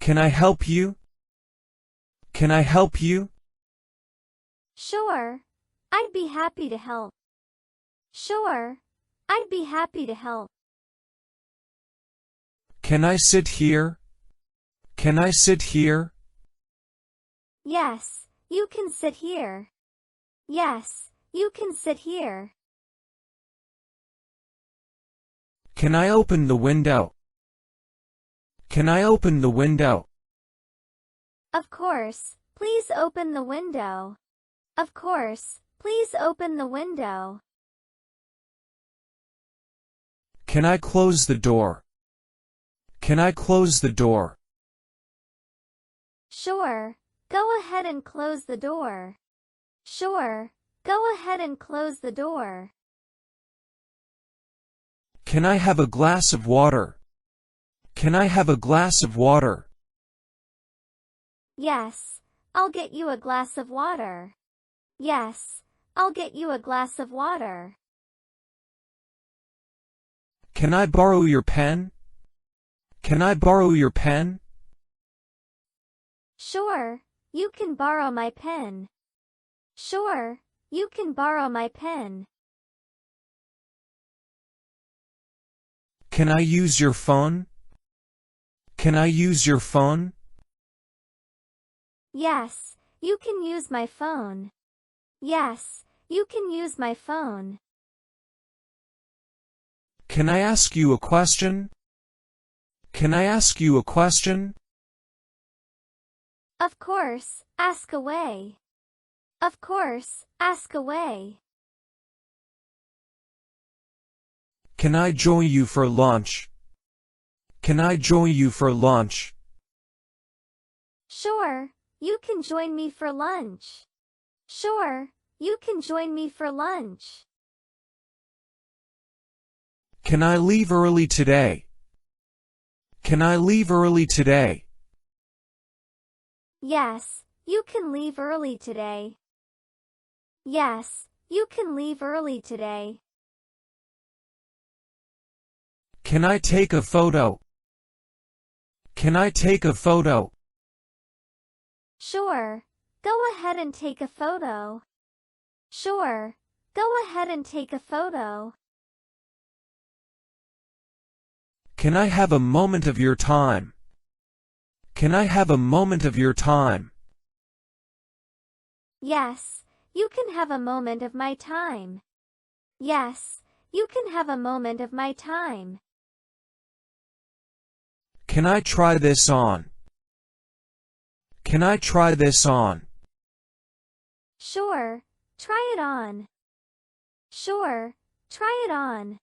Can I help you? Can I help you? Sure, I'd be happy to help. Sure, I'd be happy to help. Can I sit here? Can I sit here? Yes, you can sit here. Yes, you can sit here. Can I open the window? Can I open the window? Of course, please open the window. Of course, please open the window. Can I close the door? Can I close the door? Sure, go ahead and close the door. Sure, go ahead and close the door. Can I have a glass of water? Can I have a glass of water? Yes, I'll get you a glass of water. Yes, I'll get you a glass of water. Can I borrow your pen? Can I borrow your pen? Sure, you can borrow my pen. Sure, you can borrow my pen. Can I use your phone? Can I use your phone? Yes, you can use my phone. Yes, you can use my phone. Can I ask you a question? Can I ask you a question? Of course, ask away. Of course, ask away. Can I join you for lunch? Can I join you for lunch? Sure, you can join me for lunch. Sure, you can join me for lunch. Can I leave early today? Can I leave early today? Yes, you can leave early today. Yes, you can leave early today. Can I take a photo? Can I take a photo? Sure, go ahead and take a photo. Sure, go ahead and take a photo. Can I have a moment of your time? Can I have a moment of your time? Yes, you can have a moment of my time. Yes, you can have a moment of my time. Can I try this on? Can I try this on? Sure, try it on. Sure, try it on.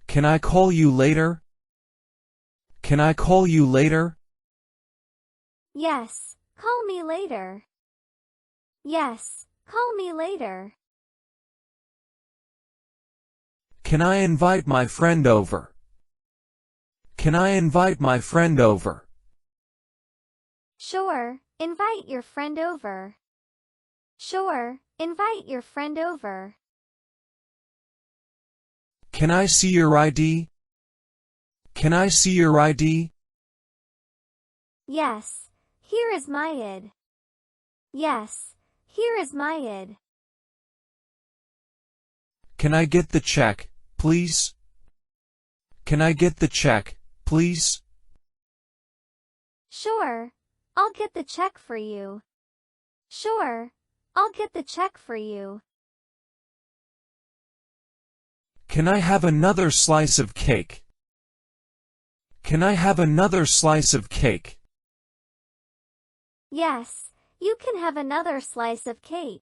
Can I call you later? Can I call you later? Yes, call me later. Yes, call me later. Can I invite my friend over? Can I invite my friend over? Sure, invite your friend over. Sure, invite your friend over. Can I see your ID? Can I see your ID? Yes, here is my ID. Yes, here is my ID. Can I get the check, please? Can I get the check, please? Sure, I'll get the check for you. Sure, I'll get the check for you. Can I have another slice of cake? Can I have another slice of cake? Yes, you can have another slice of cake.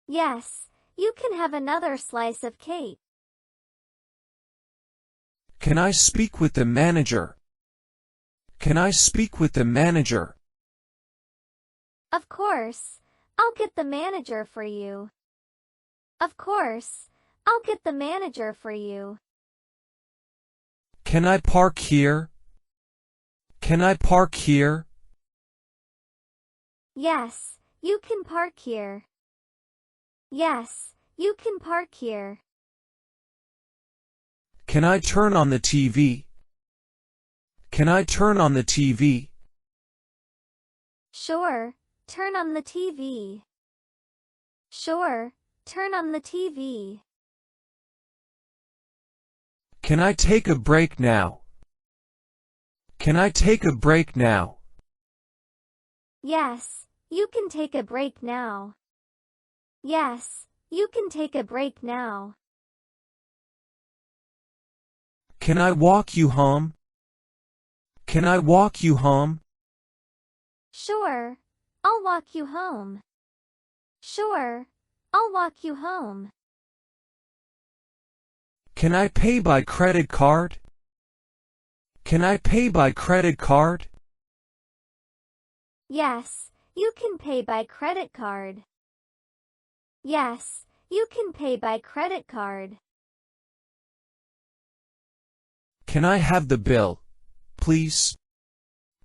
Yes, you can have another slice of cake. Can I speak with the manager? Can I speak with the manager? Of course, I'll get the manager for you. Of course, I'll get the manager for you. Can I park here? Can I park here? Yes, you can park here. Yes, you can park here. Can I turn on the TV? Can I turn on the TV? Sure, turn on the TV. Sure, turn on the TV. Can I take a break now? Can I take a break now? Yes, you can take a break now. Yes, you can take a break now. Can I walk you home? Can I walk you home? Sure, I'll walk you home. Sure, I'll walk you home. Can I pay by credit card? Can I pay by credit card? Yes, you can pay by credit card. Yes, you can pay by credit card. Can I have the bill, please?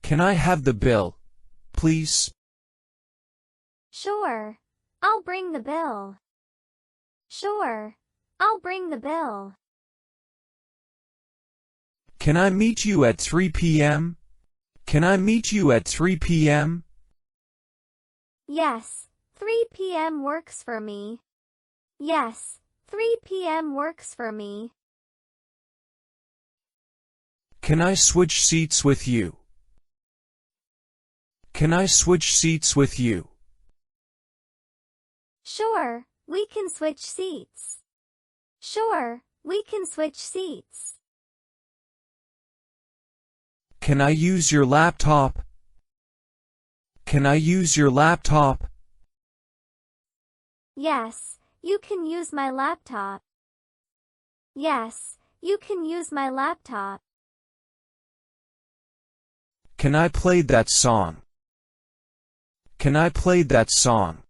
Can I have the bill, please? Sure, I'll bring the bill. Sure, I'll bring the bill. Can I meet you at 3 p.m.? Can I meet you at 3 p.m.? Yes, 3 p.m. works for me. Yes, 3 p.m. works for me. Can I switch seats with you? Can I switch seats with you? Sure, we can switch seats. Sure, we can switch seats. Can I use your laptop? Can I use your laptop? Yes, you can use my laptop. Yes, you can use my laptop. Can I play that song? Can I play that song?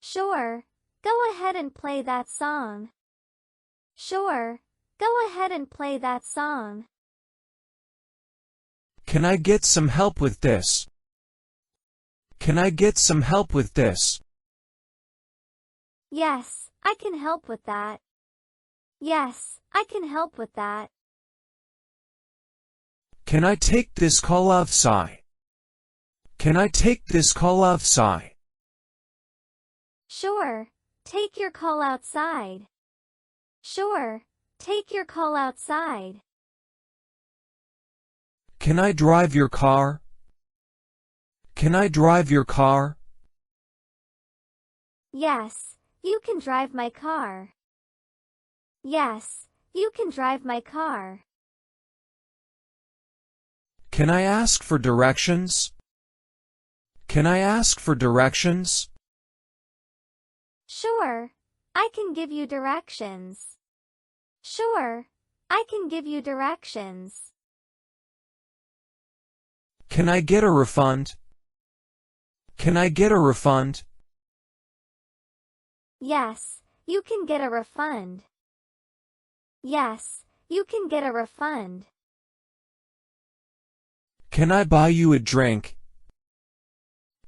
Sure, go ahead and play that song. Sure, go ahead and play that song. Can I get some help with this? Can I get some help with this? Yes, I can help with that. Yes, I can help with that. Can I take this call outside? Can I take this call outside? Sure, take your call outside. Sure, take your call outside. Can I drive your car? Can I drive your car? Yes, you can drive my car. Yes, you can drive my car. Can I ask for directions? Can I ask for directions? Sure, I can give you directions. Sure, I can give you directions. Can I get a refund? Can I get a refund? Yes, you can get a refund. Yes, you can get a refund. Can I buy you a drink?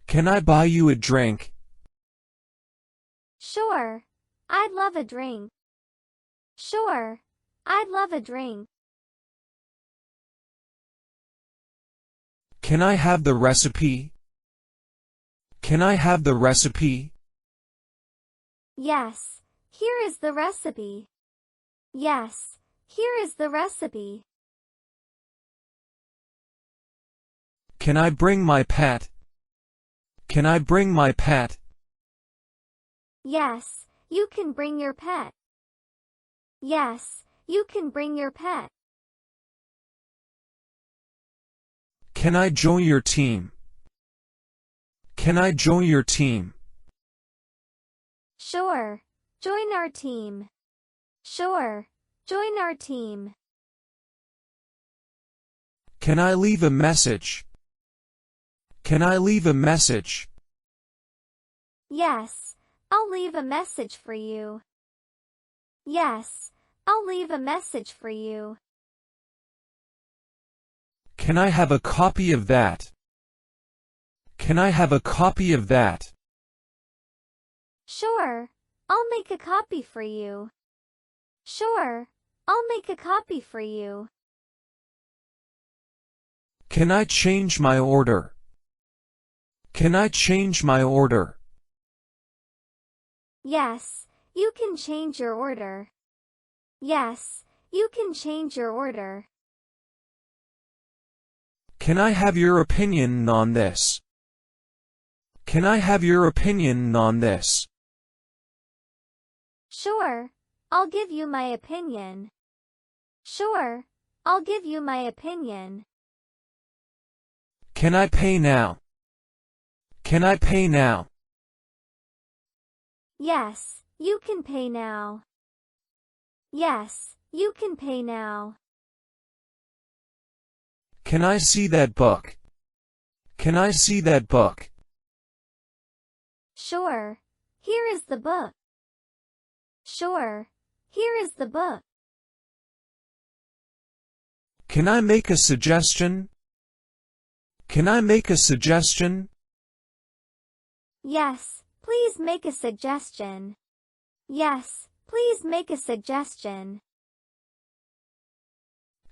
Can I buy you a drink? Sure, I'd love a drink. Sure, I'd love a drink. Can I have the recipe? Can I have the recipe? Yes, here is the recipe. Yes, here is the recipe. Can I bring my pet? Can I bring my pet? Yes, you can bring your pet. Yes, you can bring your pet. Can I join your team? Can I join your team? Sure, join our team. Sure, join our team. Can I leave a message? Can I leave a message? Yes, I'll leave a message for you. Yes, I'll leave a message for you. Can I have a copy of that? Can I have a copy of that? Sure, I'll make a copy for you. Sure, I'll make a copy for you. Can I change my order? Can I change my order? Yes, you can change your order. Yes, you can change your order. Can I have your opinion on this? Can I have your opinion on this? Sure, I'll give you my opinion. Sure, I'll give you my opinion. Can I pay now? Can I pay now? Yes, you can pay now. Yes, you can pay now. Can I see that book? Can I see that book? Sure, here is the book. Sure, here is the book. Can I make a suggestion? Can I make a suggestion? Yes, please make a suggestion. Yes, please make a suggestion.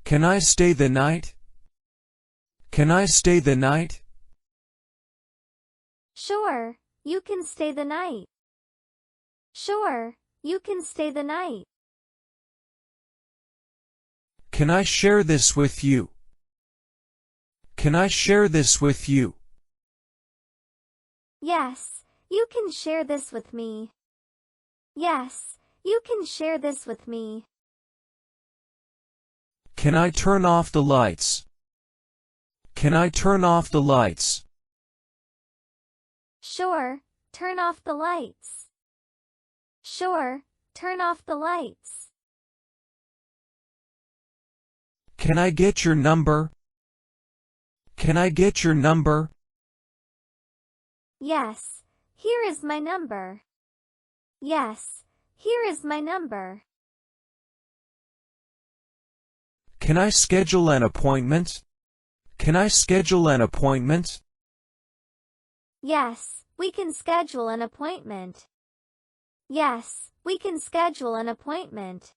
Can I stay the night? Can I stay the night? Sure, you can stay the night. Sure, you can stay the night. Can I share this with you? Can I share this with you? Yes, you can share this with me. Yes, you can share this with me. Can I turn off the lights? Can I turn off the lights? Sure, turn off the lights. Sure, turn off the lights. Can I get your number? Can I get your number? Yes, here is my number. Yes, here is my number. Can I schedule an appointment? Can I schedule an appointment? Yes, we can schedule an appointment. Yes, we can schedule an appointment.